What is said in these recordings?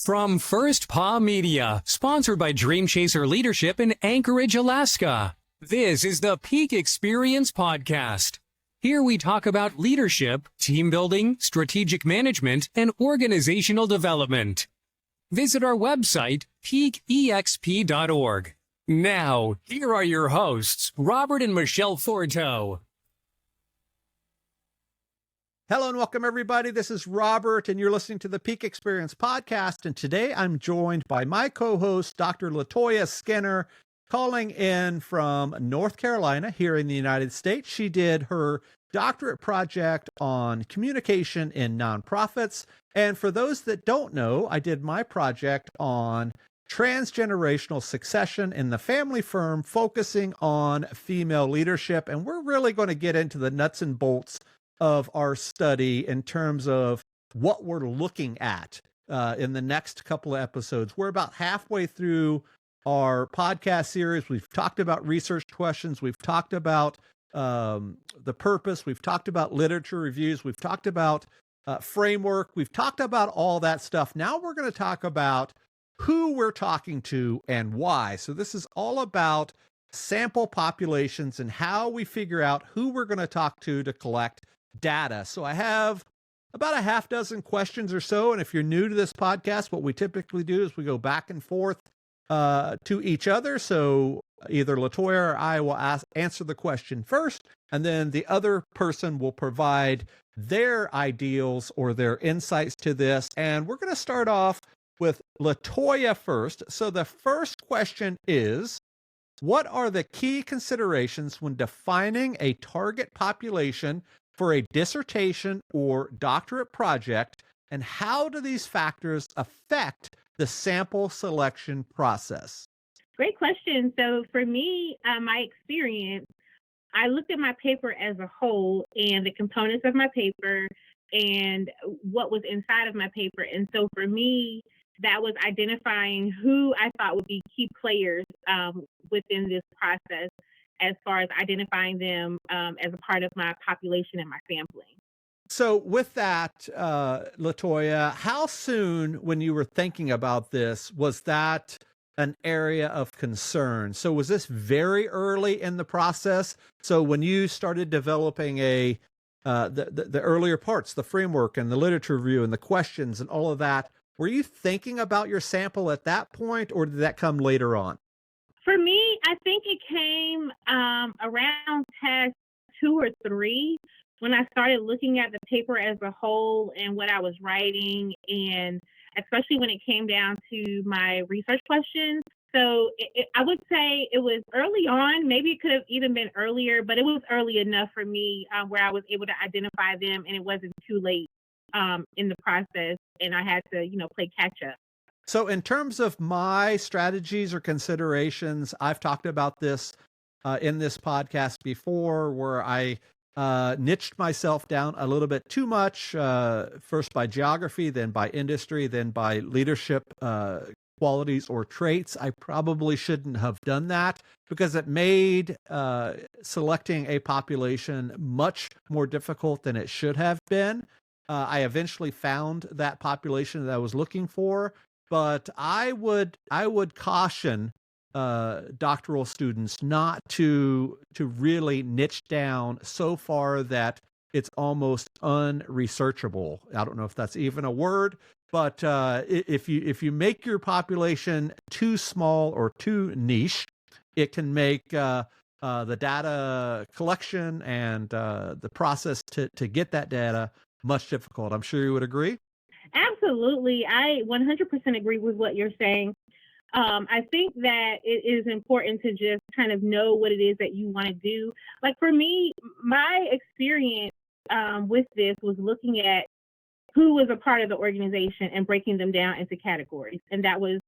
From First Paw Media, sponsored by Dream Chaser Leadership in Anchorage, Alaska. This is the Peak Experience Podcast. Here we talk about leadership, team building, strategic management, and organizational development. Visit our website, peakexp.org. Now, here are your hosts, Robert and Michelle Forto. Hello and welcome, everybody. This is Robert, and you're listening to the Peak Experience Podcast. And today I'm joined by my co-host, Dr. Latoya Skinner, calling in from North Carolina here in the United States. She did her doctorate project on communication in nonprofits. And for those that don't know, I did my project on transgenerational succession in the family firm, focusing on female leadership. And we're really going to get into the nuts and bolts of our study in terms of what we're looking at in the next couple of episodes. We're about halfway through our podcast series. We've talked about research questions. We've talked about the purpose. We've talked about literature reviews. We've talked about framework. We've talked about all that stuff. Now we're going to talk about who we're talking to and why. So this is all about sample populations and how we figure out who we're going to talk to collect data. So I have about a half dozen questions or so. And if you're new to this podcast, what we typically do is we go back and forth to each other. So either Latoya or I will answer the question first, and then the other person will provide their ideals or their insights to this. And we're going to start off with Latoya first. So the first question is, what are the key considerations when defining a target population for a dissertation or doctorate project, and how do these factors affect the sample selection process? Great question. So for me, my experience, I looked at my paper as a whole and the components of my paper and what was inside of my paper. And so for me, that was identifying who I thought would be key players within this process, as far as identifying them as a part of my population and my sampling. So with that, Latoya, how soon when you were thinking about this, was that an area of concern? So was this very early in the process? So when you started developing the earlier parts, the framework and the literature review and the questions and all of that, were you thinking about your sample at that point, or did that come later on? For me, I think it came around test 2 or 3 when I started looking at the paper as a whole and what I was writing, and especially when it came down to my research questions. So I would say it was early on. Maybe it could have even been earlier, but it was early enough for me where I was able to identify them, and it wasn't too late in the process, and I had to, play catch up. So in terms of my strategies or considerations, I've talked about this in this podcast before, where I niched myself down a little bit too much, first by geography, then by industry, then by leadership qualities or traits. I probably shouldn't have done that because it made selecting a population much more difficult than it should have been. I eventually found that population that I was looking for. But I would caution doctoral students not to really niche down so far that it's almost unresearchable. I don't know if that's even a word, but if you make your population too small or too niche, it can make the data collection and the process to get that data much difficult. I'm sure you would agree. Absolutely. I 100% agree with what you're saying. I think that it is important to just kind of know what it is that you want to do. Like for me, my experience with this was looking at who was a part of the organization and breaking them down into categories. And that was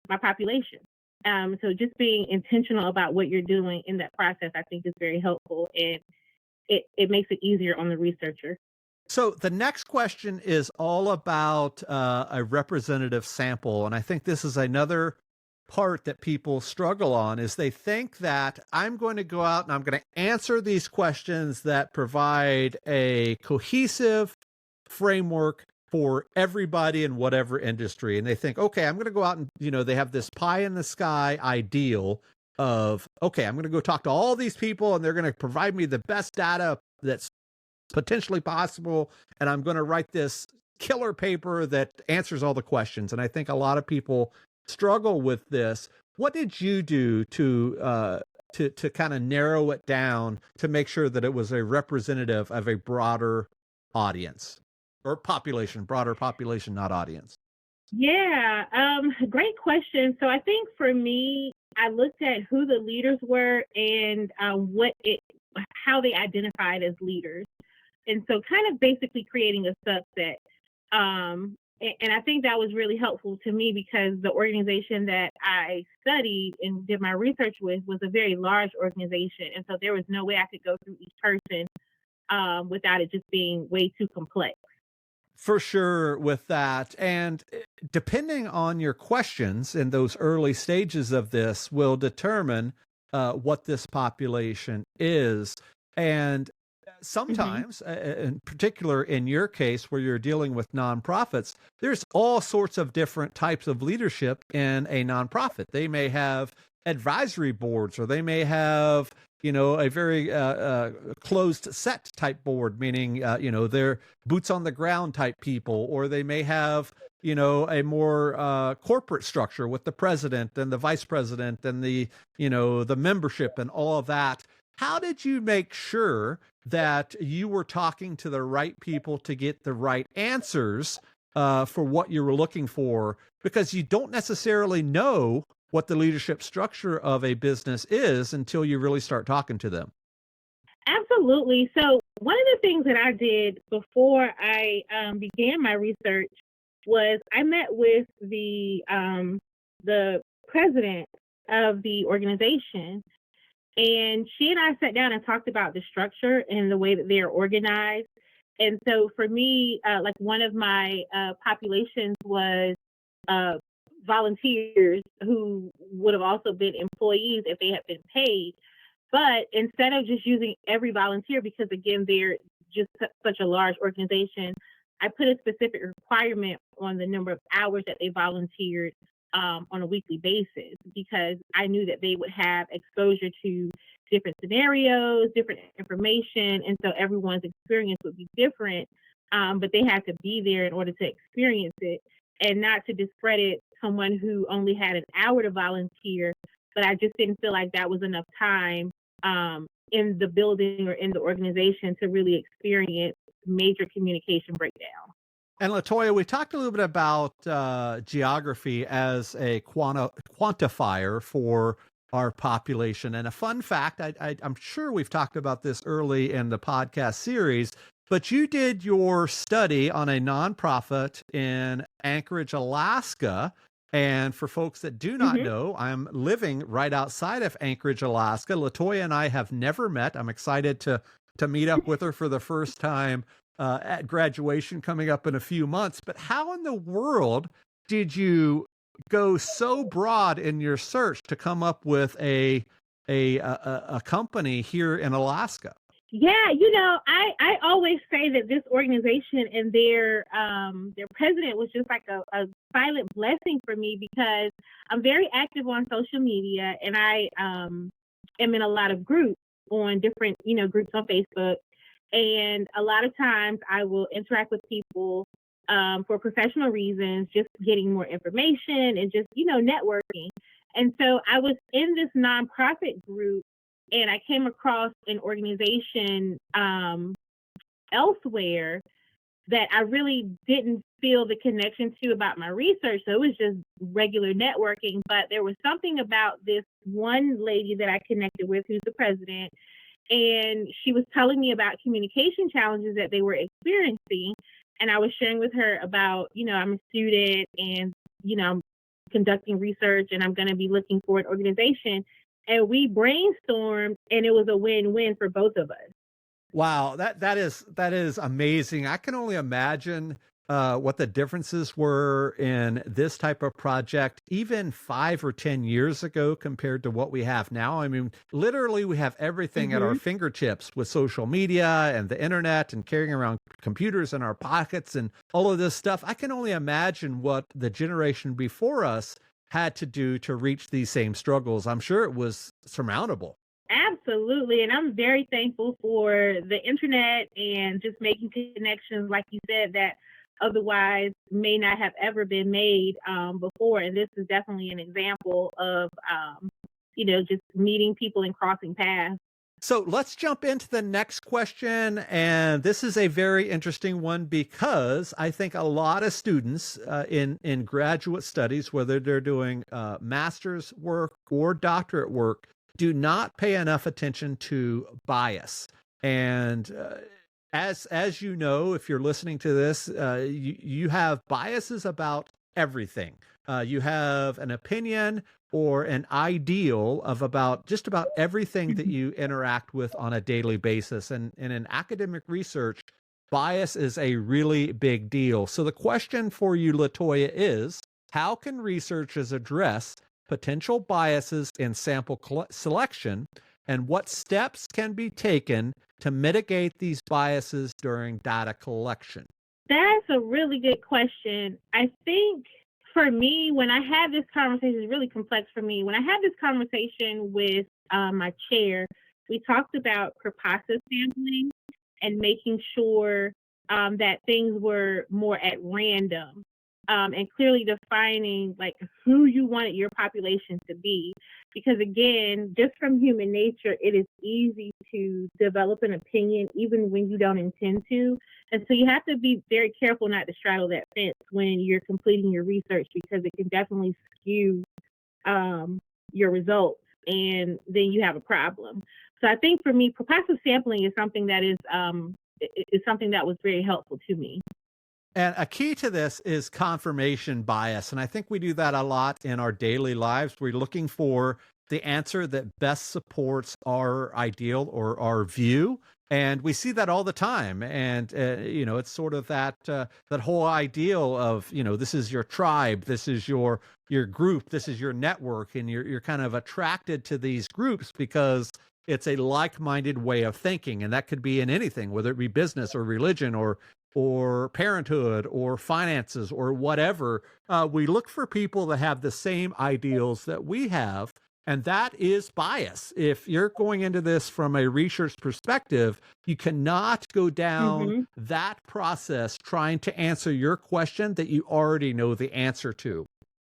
my population. So just being intentional about what you're doing in that process, I think is very helpful. And it makes it easier on the researcher. So the next question is all about a representative sample. And I think this is another part that people struggle on, is they think that I'm going to go out and I'm going to answer these questions that provide a cohesive framework for everybody in whatever industry. And they think, okay, I'm going to go out and, they have this pie in the sky ideal of, okay, I'm going to go talk to all these people and they're going to provide me the best data that's potentially possible. And I'm going to write this killer paper that answers all the questions. And I think a lot of people struggle with this. What did you do to kind of narrow it down to make sure that it was a representative of a broader audience or population, broader population, not audience? Yeah, great question. So I think for me, I looked at who the leaders were and how they identified as leaders. And so kind of basically creating a subset. And I think that was really helpful to me because the organization that I studied and did my research with was a very large organization. And so there was no way I could go through each person without it just being way too complex. For sure with that. And depending on your questions in those early stages of this will determine what this population is. And sometimes, in particular in your case, where you're dealing with nonprofits, there's all sorts of different types of leadership in a nonprofit. They may have advisory boards, or they may have, a very closed set type board, meaning, they're boots on the ground type people, or they may have, a more corporate structure with the president and the vice president and the membership and all of that. How did you make sure that you were talking to the right people to get the right answers for what you were looking for? Because you don't necessarily know what the leadership structure of a business is until you really start talking to them. Absolutely. So one of the things that I did before I began my research was I met with the president of the organization, and she and I sat down and talked about the structure and the way that they are organized. And so for me, like one of my populations was volunteers who would have also been employees if they had been paid. But instead of just using every volunteer, because again, they're just such a large organization, I put a specific requirement on the number of hours that they volunteered on a weekly basis, because I knew that they would have exposure to different scenarios, different information, and so everyone's experience would be different, but they had to be there in order to experience it, and not to discredit someone who only had an hour to volunteer, but I just didn't feel like that was enough time in the building or in the organization to really experience major communication breakdown. And Latoya, we talked a little bit about geography as a quantifier for our population. And a fun fact, I'm sure we've talked about this early in the podcast series, but you did your study on a nonprofit in Anchorage, Alaska. And for folks that do not know, I'm living right outside of Anchorage, Alaska. Latoya and I have never met. I'm excited to meet up with her for the first time at graduation coming up in a few months. But how in the world did you go so broad in your search to come up with a company here in Alaska? Yeah, I always say that this organization and their president was just like a silent blessing for me, because I'm very active on social media, and I am in a lot of groups on different, groups on Facebook. And a lot of times I will interact with people for professional reasons, just getting more information and just, networking. And so I was in this nonprofit group, and I came across an organization elsewhere that I really didn't feel the connection to about my research. So it was just regular networking. But there was something about this one lady that I connected with, who's the president, and she was telling me about communication challenges that they were experiencing. And I was sharing with her about, I'm a student and, I'm conducting research and I'm going to be looking for an organization. And we brainstormed, and it was a win-win for both of us. Wow, that is amazing. I can only imagine what the differences were in this type of project, even 5 or 10 years ago compared to what we have now. I mean, literally, we have everything at our fingertips with social media and the internet and carrying around computers in our pockets and all of this stuff. I can only imagine what the generation before us had to do to reach these same struggles. I'm sure it was surmountable. Absolutely. And I'm very thankful for the internet and just making connections, like you said, that otherwise may not have ever been made before. And this is definitely an example of, just meeting people and crossing paths. So let's jump into the next question. And this is a very interesting one because I think a lot of students in graduate studies, whether they're doing master's work or doctorate work, do not pay enough attention to bias. And as you know, if you're listening to this, you have biases about everything. You have an opinion or an ideal of just about everything that you interact with on a daily basis. And in academic research, bias is a really big deal. So the question for you, Latoya, is how can researchers address potential biases in sample selection, and what steps can be taken to mitigate these biases during data collection? That's a really good question. I think for me, when I had this conversation, it's really complex for me. When I had this conversation with my chair, we talked about purposive sampling and making sure that things were more at random. And clearly defining like who you wanted your population to be. Because again, just from human nature, it is easy to develop an opinion even when you don't intend to. And so you have to be very careful not to straddle that fence when you're completing your research, because it can definitely skew your results, and then you have a problem. So I think for me, purposive sampling is something that is something that was very helpful to me. And a key to this is confirmation bias. And I think we do that a lot in our daily lives. We're looking for the answer that best supports our ideal or our view. And we see that all the time. And, it's sort of that whole ideal of, this is your tribe, this is your group, this is your network. And you're kind of attracted to these groups because it's a like-minded way of thinking. And that could be in anything, whether it be business or religion or parenthood or finances or whatever. We look for people that have the same ideals that we have, and that is bias. If you're going into this from a research perspective, you cannot go down that process trying to answer your question that you already know the answer to.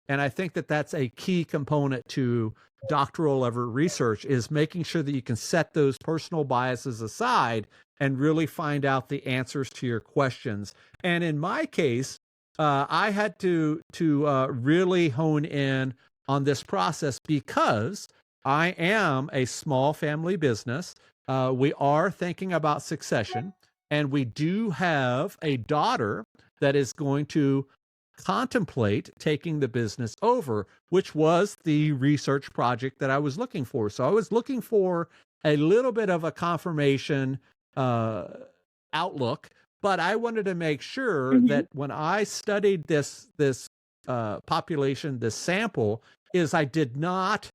And I think that that's a key component to doctoral level research, is making sure that you can set those personal biases aside and really find out the answers to your questions. And in my case, I had to really hone in on this process because I am a small family business. We are thinking about succession, and we do have a daughter that is going to contemplate taking the business over, which was the research project that I was looking for. So I was looking for a little bit of a confirmation outlook, but I wanted to make sure that when I studied this population, this sample, is I did not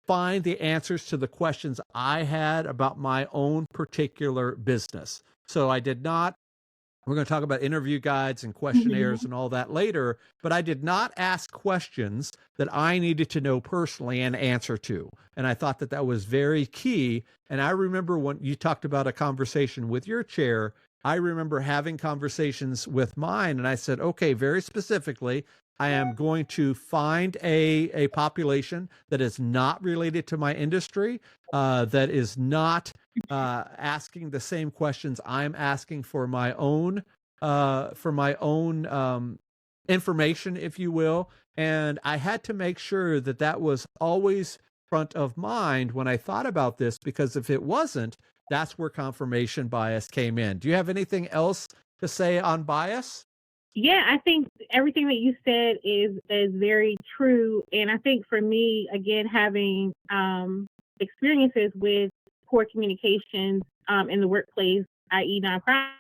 find the answers to the questions I had about my own particular business. So I did not. We're going to talk about interview guides and questionnaires and all that later, but I did not ask questions that I needed to know personally and answer to. And I thought that that was very key. And I remember when you talked about a conversation with your chair, I remember having conversations with mine, and I said, okay, very specifically, I am going to find a population that is not related to my industry, that is not asking the same questions I'm asking for my own information, if you will. And I had to make sure that that was always front of mind when I thought about this, because if it wasn't, that's where confirmation bias came in. Do you have anything else to say on bias? Yeah, I think everything that you said is very true. And I think for me, again, having experiences with poor communications in the workplace, i.e. nonprofit,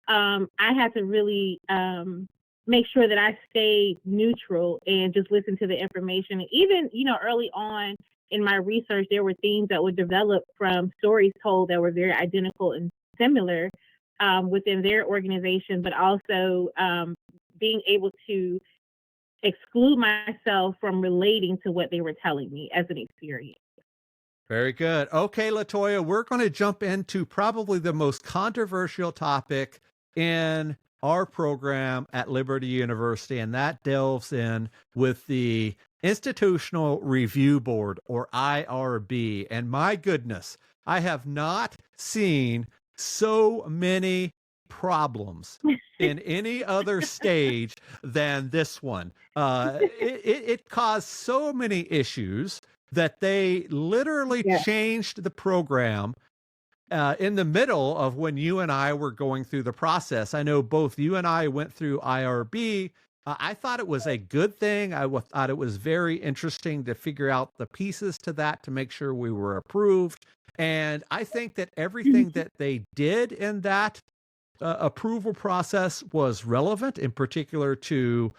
I had to really make sure that I stay neutral and just listen to the information. And even, early on in my research, there were themes that were developed from stories told that were very identical and similar within their organization, but also being able to exclude myself from relating to what they were telling me as an experience. Very good. Okay, Latoya, we're going to jump into probably the most controversial topic in our program at Liberty University, and that delves in with the Institutional Review Board, or IRB. And my goodness, I have not seen so many problems in any other stage than this one. It caused so many issues that they literally changed the program in the middle of when you and I were going through the process. I know both you and I went through IRB. I thought it was a good thing. I thought it was very interesting to figure out the pieces to that to make sure we were approved. And I think that everything that they did in that approval process was relevant, in particular to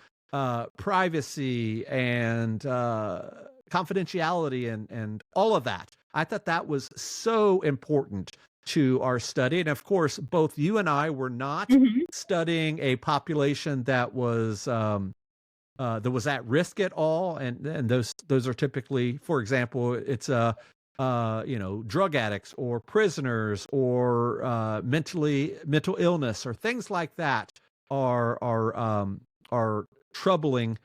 privacy and confidentiality and all of that. I thought that was so important to our study. And of course, both you and I were not studying a population that was at risk at all. And those are typically, for example, it's drug addicts or prisoners or mental illness or things like that are troubling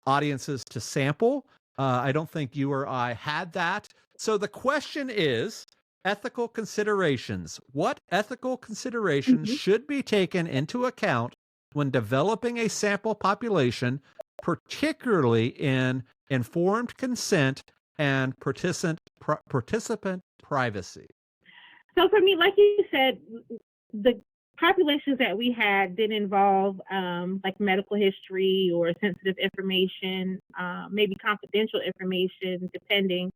audiences to sample. I don't think you or I had that. So the question is ethical considerations. What ethical considerations should be taken into account when developing a sample population, particularly in informed consent and participant privacy? So for me, like you said, the populations that we had did involve like medical history or sensitive information, maybe confidential information, depending,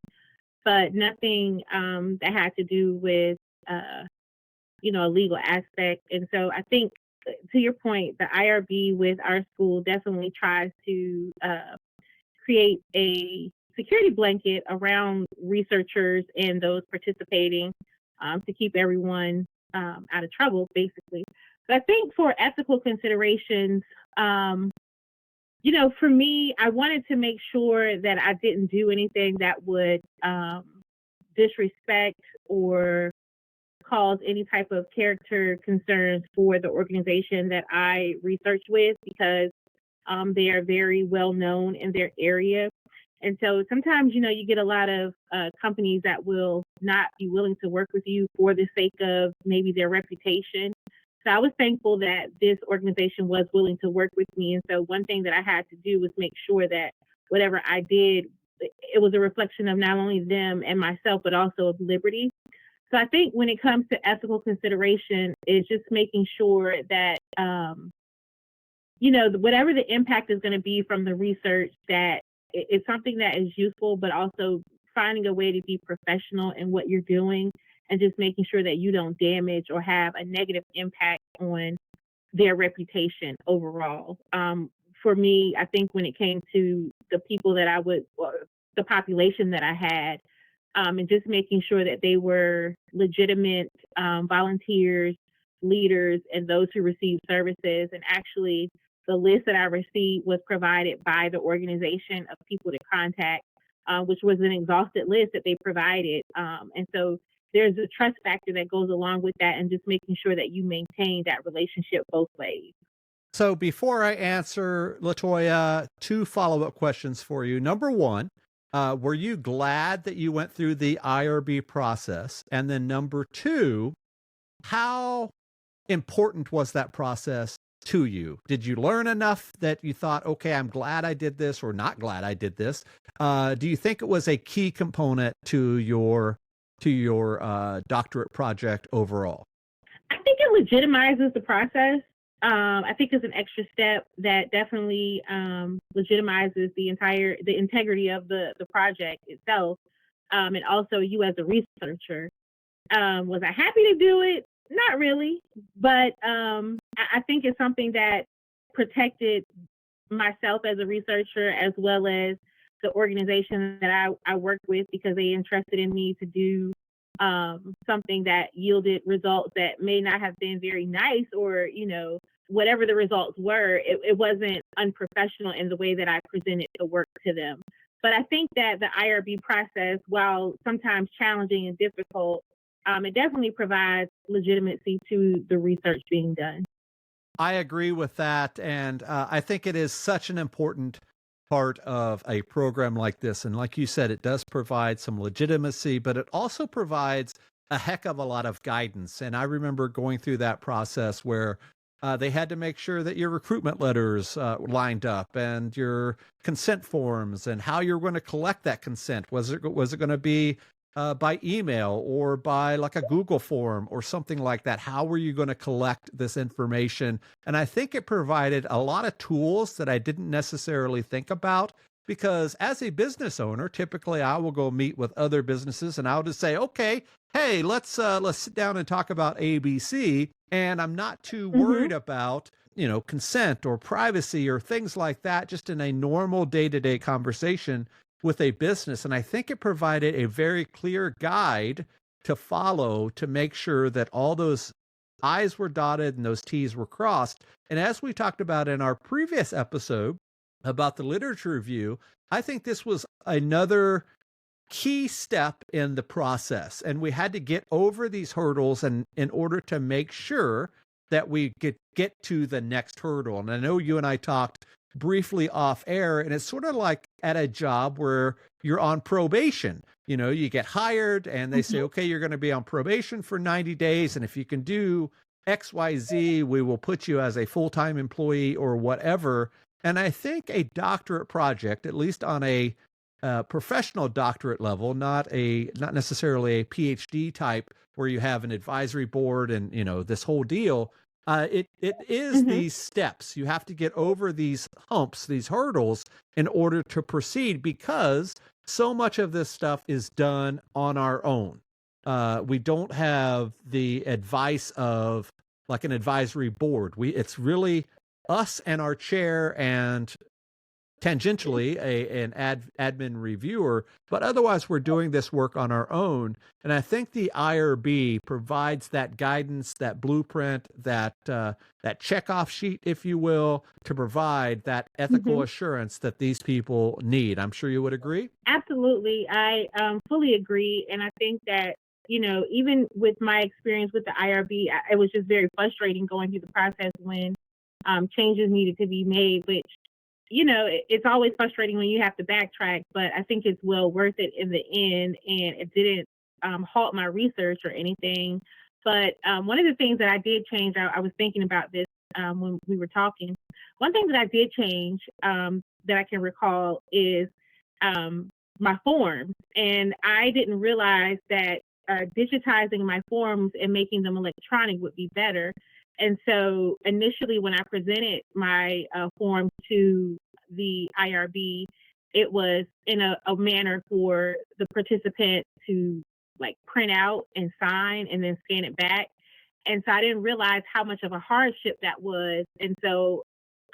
but nothing that had to do with, a legal aspect. And so I think, to your point, the IRB with our school definitely tries to create a security blanket around researchers and those participating to keep everyone out of trouble, basically. But I think for ethical considerations, for me, I wanted to make sure that I didn't do anything that would disrespect or cause any type of character concerns for the organization that I researched with, because they are very well known in their area. And so sometimes, you get a lot of companies that will not be willing to work with you for the sake of maybe their reputation. So I was thankful that this organization was willing to work with me. And so one thing that I had to do was make sure that whatever I did, it was a reflection of not only them and myself, but also of Liberty. So I think when it comes to ethical consideration, it's just making sure that, whatever the impact is going to be from the research, that it's something that is useful, but also finding a way to be professional in what you're doing and just making sure that you don't damage or have a negative impact on their reputation overall. For me, I think when it came to the people that the population that I had, and just making sure that they were legitimate volunteers, leaders, and those who receive services. And actually, the list that I received was provided by the organization of people to contact, which was an exhausted list that they provided. And so there's a trust factor that goes along with that, and just making sure that you maintain that relationship both ways. So before I answer, Latoya, 2 follow-up questions for you. Number 1, were you glad that you went through the IRB process? And then number 2, how important was that process to you? Did you learn enough that you thought, okay, I'm glad I did this, or not glad I did this? Do you think it was a key component to your doctorate project overall? I think it legitimizes the process. I think it's an extra step that definitely legitimizes the integrity of the project itself, and also you as a researcher. Was I happy to do it? Not really, but I think it's something that protected myself as a researcher as well as the organization that I work with, because they entrusted in me to do something that yielded results that may not have been very nice, or, whatever the results were, it wasn't unprofessional in the way that I presented the work to them. But I think that the IRB process, while sometimes challenging and difficult, it definitely provides legitimacy to the research being done. I agree with that. And I think it is such an important part of a program like this. And like you said, it does provide some legitimacy, but it also provides a heck of a lot of guidance. And I remember going through that process where they had to make sure that your recruitment letters lined up, and your consent forms, and how you're going to collect that consent. Was it going to be by email or by like a Google form or something like that? How were you going to collect this information? And I think it provided a lot of tools that I didn't necessarily think about, because as a business owner, typically I will go meet with other businesses and I'll just say, okay, hey, let's sit down and talk about ABC. And I'm not too worried about, consent or privacy or things like that, just in a normal day-to-day conversation with a business. And I think it provided a very clear guide to follow to make sure that all those I's were dotted and those T's were crossed. And as we talked about in our previous episode about the literature review, I think this was another key step in the process. And we had to get over these hurdles and in order to make sure that we get to the next hurdle. And I know you and I talked briefly off air, and it's sort of like at a job where you're on probation. You get hired and they say, okay, you're going to be on probation for 90 days. And if you can do XYZ, we will put you as a full-time employee or whatever. And I think a doctorate project, at least on a professional doctorate level, not necessarily a PhD type where you have an advisory board and, this whole deal. It is these steps. You have to get over these humps, these hurdles in order to proceed, because so much of this stuff is done on our own. We don't have the advice of like an advisory board. It's really us and our chair and tangentially an admin reviewer, but otherwise we're doing this work on our own. And I think the IRB provides that guidance, that blueprint, that checkoff sheet, if you will, to provide that ethical assurance that these people need. I'm sure you would agree. Absolutely. I fully agree. And I think that, even with my experience with the IRB, it was just very frustrating going through the process when changes needed to be made, which it's always frustrating when you have to backtrack, but I think it's well worth it in the end, and it didn't halt my research or anything. But one of the things that I did change, I was thinking about this when we were talking. One thing that I did change that I can recall is my forms. And I didn't realize that digitizing my forms and making them electronic would be better. And so initially when I presented my form to the IRB, it was in a manner for the participant to like print out and sign and then scan it back. And so I didn't realize how much of a hardship that was. And so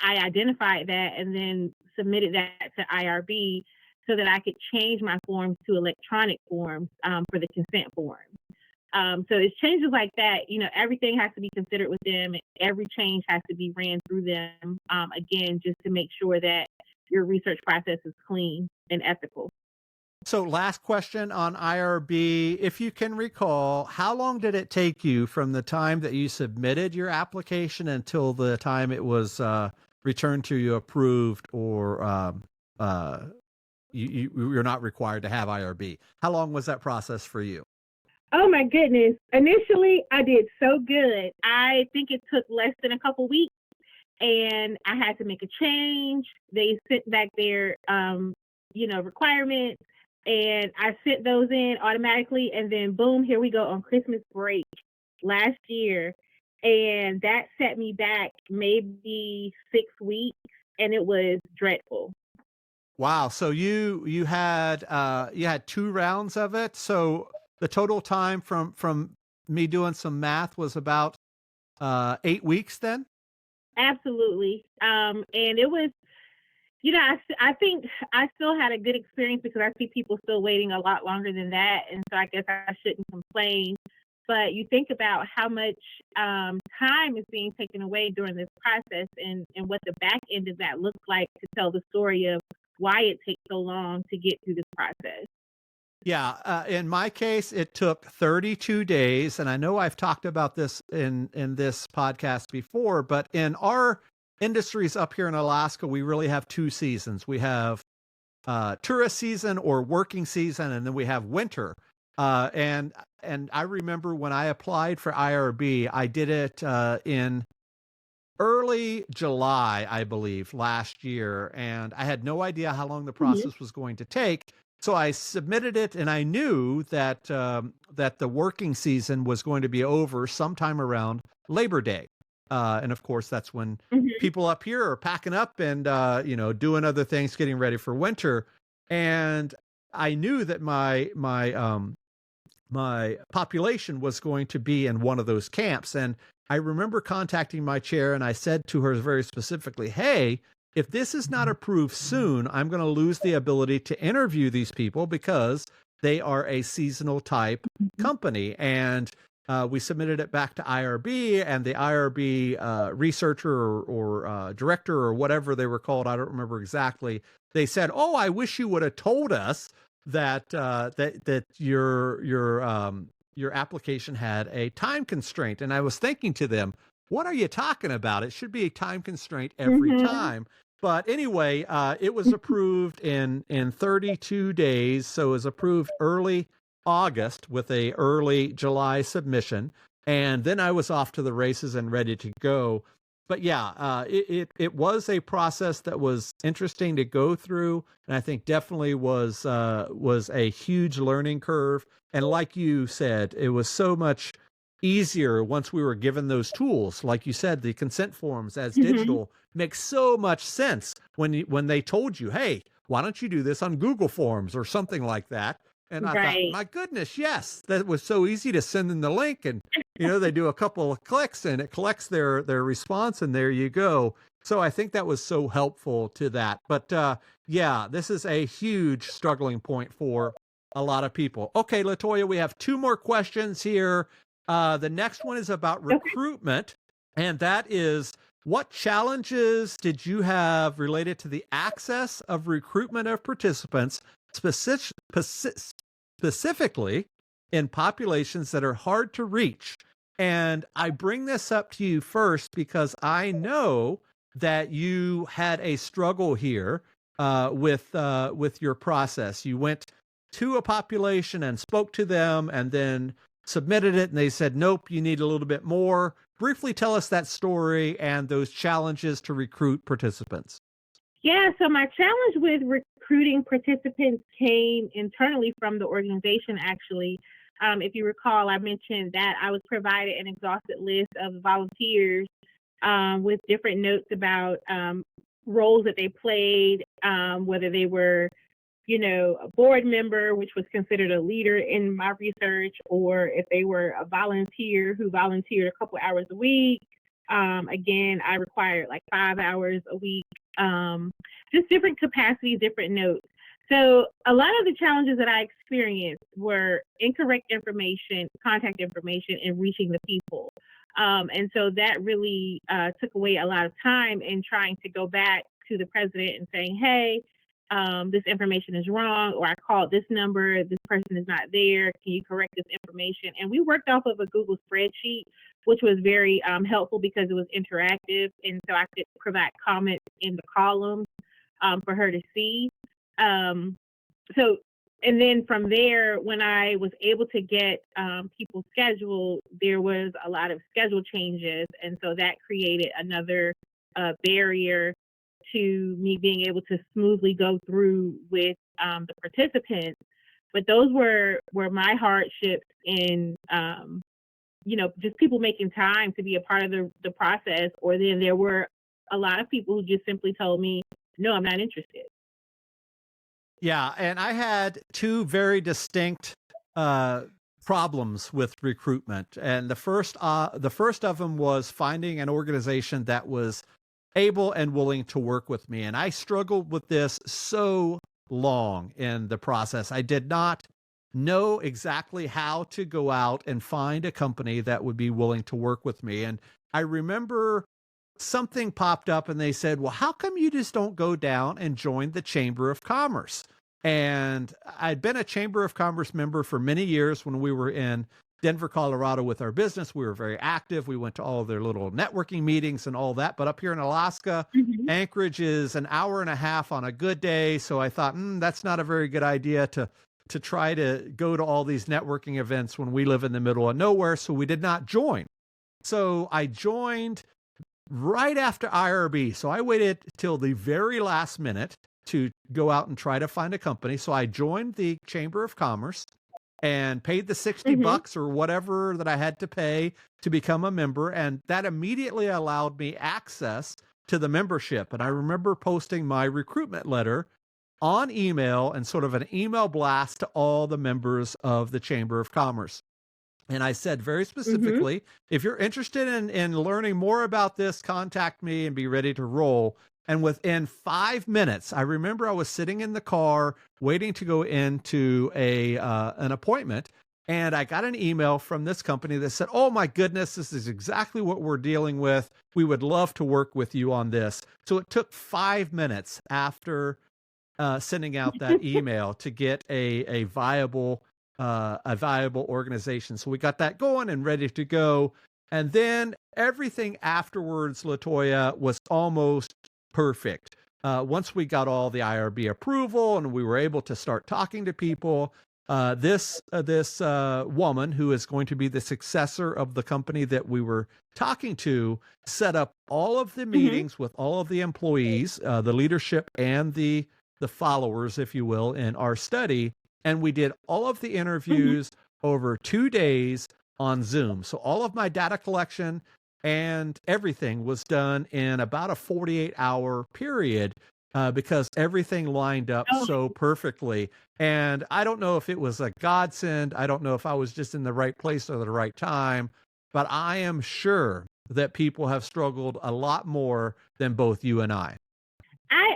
I identified that and then submitted that to IRB so that I could change my forms to electronic forms for the consent forms. So it's changes like that, everything has to be considered with them. Every change has to be ran through them, again, just to make sure that your research process is clean and ethical. So last question on IRB. If you can recall, how long did it take you from the time that you submitted your application until the time it was returned to you approved, or you're not required to have IRB? How long was that process for you? Oh my goodness. Initially, I did so good. I think it took less than a couple weeks, and I had to make a change. They sent back their, requirements, and I sent those in automatically. And then boom, here we go on Christmas break last year. And that set me back maybe 6 weeks, and it was dreadful. Wow. So you had 2 rounds of it. So the total time from me doing some math was about 8 weeks then? Absolutely. And it was, I think I still had a good experience because I see people still waiting a lot longer than that. And so I guess I shouldn't complain. But you think about how much time is being taken away during this process and what the back end of that looks like to tell the story of why it takes so long to get through this process. Yeah, in my case, it took 32 days, and I know I've talked about this in this podcast before, but in our industries up here in Alaska, we really have two seasons. We have tourist season or working season, and then we have winter. And I remember when I applied for IRB, I did it in early July, I believe, last year, and I had no idea how long the process was going to take. So I submitted it, and I knew that that the working season was going to be over sometime around Labor Day, and of course that's when people up here are packing up and doing other things, getting ready for winter. And I knew that my population was going to be in one of those camps, and I remember contacting my chair, and I said to her very specifically, "Hey, if this is not approved soon, I'm going to lose the ability to interview these people because they are a seasonal type company." And we submitted it back to IRB, and the IRB researcher or director or whatever they were called, I don't remember exactly, they said, "Oh, I wish you would have told us that that your application had a time constraint." And I was thinking to them, what are you talking about? It should be a time constraint every time. But anyway, it was approved in 32 days. So it was approved early August with a early July submission. And then I was off to the races and ready to go. But yeah, it was a process that was interesting to go through, and I think definitely was a huge learning curve. And like you said, it was so much easier once we were given those tools. Like you said, the consent forms as digital makes so much sense when they told you, "Hey, why don't you do this on Google Forms or something like that?" And I thought, my goodness, yes, that was so easy to send in the link, and they do a couple of clicks and it collects their response, and there you go. So I think that was so helpful to that. But yeah, this is a huge struggling point for a lot of people. Okay, Latoya, we have two more questions here. The next one is about recruitment, and that is, what challenges did you have related to the access of recruitment of participants, specifically in populations that are hard to reach? And I bring this up to you first because I know that you had a struggle here with your process. You went to a population and spoke to them and then submitted it, and they said, "Nope, you need a little bit more." Briefly tell us that story and those challenges to recruit participants. Yeah, so my challenge with recruiting participants came internally from the organization, actually. If you recall, I mentioned that I was provided an exhaustive list of volunteers with different notes about roles that they played, whether they were, a board member, which was considered a leader in my research, or if they were a volunteer who volunteered a couple hours a week. Again, I required like 5 hours a week, just different capacities, different notes. So a lot of the challenges that I experienced were incorrect information, contact information, and reaching the people. And so that really took away a lot of time in trying to go back to the president and saying, "Hey, this information is wrong," or "I called this number, this person is not there, can you correct this information?" And we worked off of a Google spreadsheet, which was very helpful because it was interactive, and so I could provide comments in the columns for her to see. And then from there, when I was able to get people scheduled, there was a lot of schedule changes, and so that created another barrier to me being able to smoothly go through with the participants. But those were my hardships in, just people making time to be a part of the process. Or then there were a lot of people who just simply told me, "No, I'm not interested." Yeah, and I had two very distinct problems with recruitment. And the first of them was finding an organization that was able and willing to work with me. And I struggled with this so long in the process. I did not know exactly how to go out and find a company that would be willing to work with me. And I remember something popped up and they said, well, how come you just don't go down and join the Chamber of Commerce? And I'd been a Chamber of Commerce member for many years. When we were in Denver, Colorado with our business, we were very active. We went to all of their little networking meetings and all that. But up here in Alaska, Anchorage is an hour and a half on a good day. So I thought, that's not a very good idea to try to go to all these networking events when we live in the middle of nowhere. So we did not join. So I joined right after IRB. So I waited till the very last minute to go out and try to find a company. So I joined the Chamber of Commerce and paid the $60 or whatever that I had to pay to become a member. And that immediately allowed me access to the membership. And I remember posting my recruitment letter on email and sort of an email blast to all the members of the Chamber of Commerce. And I said very specifically, if you're interested in learning more about this, contact me and be ready to roll. And within 5 minutes, I remember I was sitting in the car waiting to go into an appointment. And I got an email from this company that said, oh my goodness, this is exactly what we're dealing with. We would love to work with you on this. So it took 5 minutes after sending out that email to get a viable organization. So we got that going and ready to go. And then everything afterwards, Latoya, was almost perfect. Once we got all the IRB approval and we were able to start talking to people, this woman who is going to be the successor of the company that we were talking to set up all of the meetings with all of the employees, the leadership and the followers, if you will, in our study. And we did all of the interviews over 2 days on Zoom. So all of my data collection and everything was done in about a 48-hour period because everything lined up so perfectly. And I don't know if it was a godsend. I don't know if I was just in the right place at the right time, but I am sure that people have struggled a lot more than both you and I.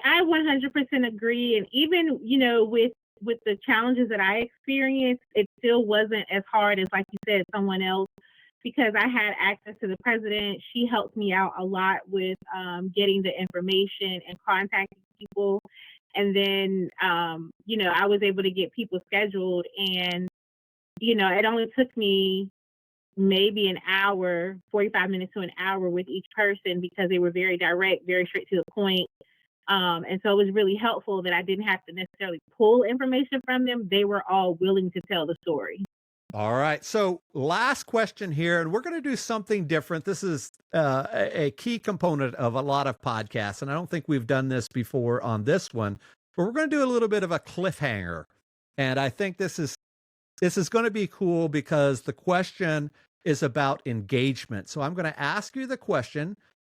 I 100% agree. And even, with the challenges that I experienced, it still wasn't as hard as, like you said, someone else, because I had access to the president. She helped me out a lot with getting the information and contacting people. And then, I was able to get people scheduled. And, it only took me maybe an hour, 45 minutes to an hour with each person because they were very direct, very straight to the point. And so it was really helpful that I didn't have to necessarily pull information from them. They were all willing to tell the story. All right. So last question here, and we're going to do something different. This is a key component of a lot of podcasts, and I don't think we've done this before on this one, but we're going to do a little bit of a cliffhanger. And I think this is going to be cool because the question is about engagement. So I'm going to ask you the question.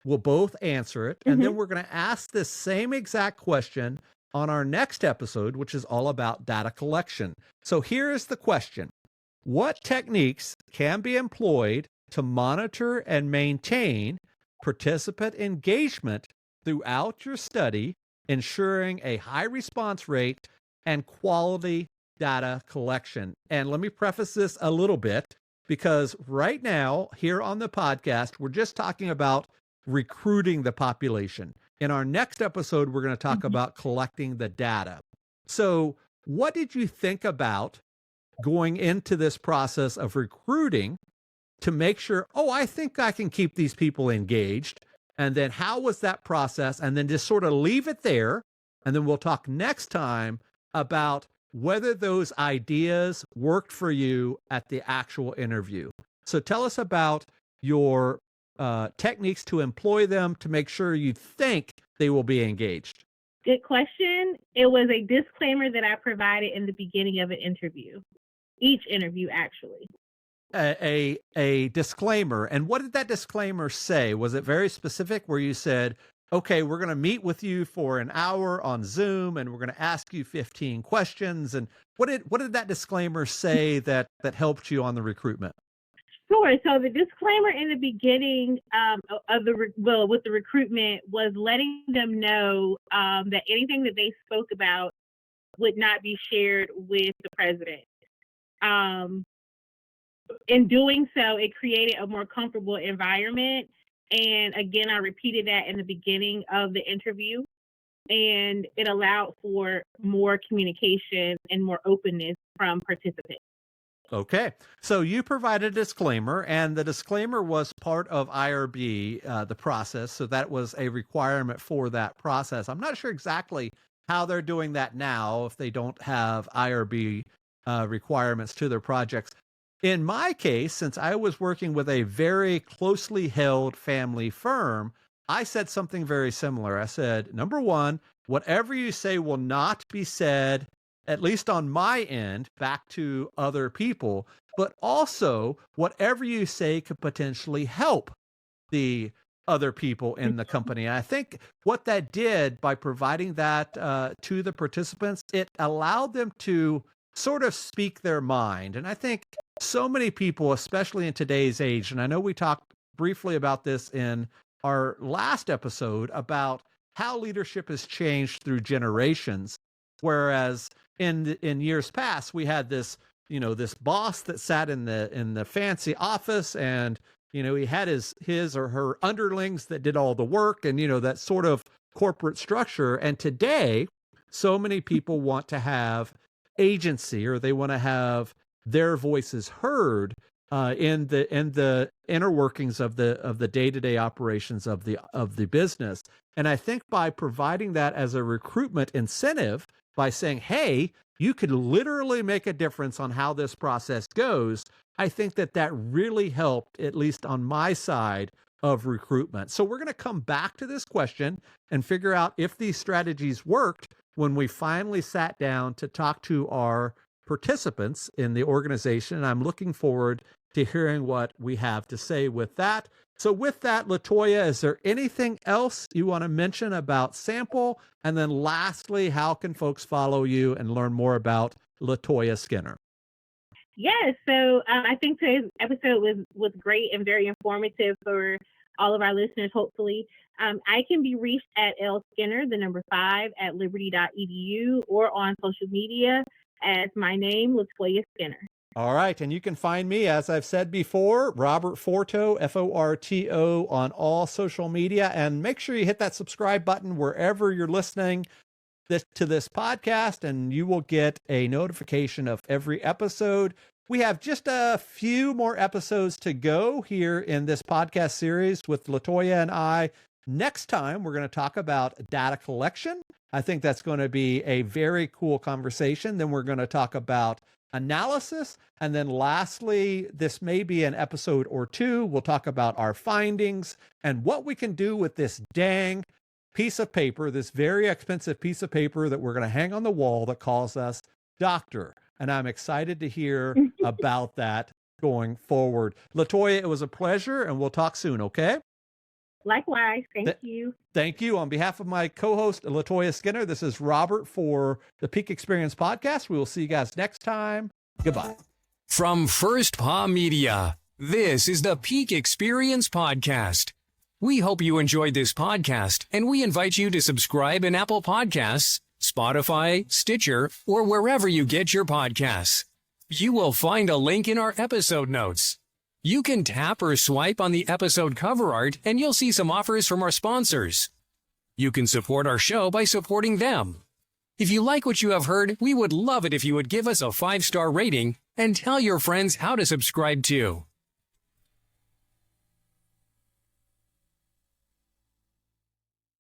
We'll both answer it. And then we're going to ask this same exact question on our next episode, which is all about data collection. So here is the question. What techniques can be employed to monitor and maintain participant engagement throughout your study, ensuring a high response rate and quality data collection? And let me preface this a little bit, because right now here on the podcast, we're just talking about recruiting the population. In our next episode, we're going to talk about collecting the data. So what did you think about going into this process of recruiting to make sure, I think I can keep these people engaged? And then how was that process? And then just sort of leave it there. And then we'll talk next time about whether those ideas worked for you at the actual interview. So tell us about your techniques to employ them to make sure you think they will be engaged. Good question. It was a disclaimer that I provided in the beginning of an interview. Each interview, actually. A disclaimer. And what did that disclaimer say? Was it very specific where you said, okay, we're going to meet with you for an hour on Zoom and we're going to ask you 15 questions. And what did that disclaimer say that helped you on the recruitment? Sure. So the disclaimer in the beginning with the recruitment was letting them know that anything that they spoke about would not be shared with the president. In doing so, it created a more comfortable environment. And again, I repeated that in the beginning of the interview, and it allowed for more communication and more openness from participants. Okay. So you provided a disclaimer, and the disclaimer was part of IRB, the process. So that was a requirement for that process. I'm not sure exactly how they're doing that now if they don't have IRB requirements to their projects. In my case, since I was working with a very closely held family firm, I said something very similar. I said, number one, whatever you say will not be said, at least on my end, back to other people, but also whatever you say could potentially help the other people in the company. And I think what that did by providing that to the participants, it allowed them to sort of speak their mind. And I think so many people, especially in today's age, and I know we talked briefly about this in our last episode about how leadership has changed through generations. Whereas in years past, we had this, this boss that sat in the fancy office, and he had his or her underlings that did all the work, and that sort of corporate structure. And today, so many people want to have agency, or they want to have their voices heard in the inner workings of the day-to-day operations of the business. And I think by providing that as a recruitment incentive, by saying, hey, you could literally make a difference on how this process goes, I think that really helped, at least on my side of recruitment. So we're going to come back to this question and figure out if these strategies worked when we finally sat down to talk to our participants in the organization. And I'm looking forward to hearing what we have to say with that. So with that, Latoya, is there anything else you want to mention about Sample? And then lastly, how can folks follow you and learn more about Latoya Skinner? Yes, so I think today's episode was great and very informative for all of our listeners, hopefully. I can be reached at lskinner, 5, at liberty.edu, or on social media as my name, Latoya Skinner. All right. And you can find me, as I've said before, Robert Forto, Forto, on all social media. And make sure you hit that subscribe button wherever you're listening to this podcast, and you will get a notification of every episode. We have just a few more episodes to go here in this podcast series with Latoya and I. Next time, we're going to talk about data collection. I think that's going to be a very cool conversation. Then we're going to talk about analysis. And then lastly, this may be an episode or two, we'll talk about our findings and what we can do with this dang piece of paper, this very expensive piece of paper that we're going to hang on the wall that calls us doctor. And I'm excited to hear about that going forward. Latoya, it was a pleasure, and we'll talk soon, okay? Likewise. Thank you. Thank you. On behalf of my co-host, Latoya Skinner, this is Robert for the Peak Experience Podcast. We will see you guys next time. Goodbye. From First Paw Media, this is the Peak Experience Podcast. We hope you enjoyed this podcast, and we invite you to subscribe in Apple Podcasts, Spotify, Stitcher, or wherever you get your podcasts. You will find a link in our episode notes. You can tap or swipe on the episode cover art, and you'll see some offers from our sponsors. You can support our show by supporting them. If you like what you have heard, we would love it if you would give us a 5-star rating and tell your friends how to subscribe too.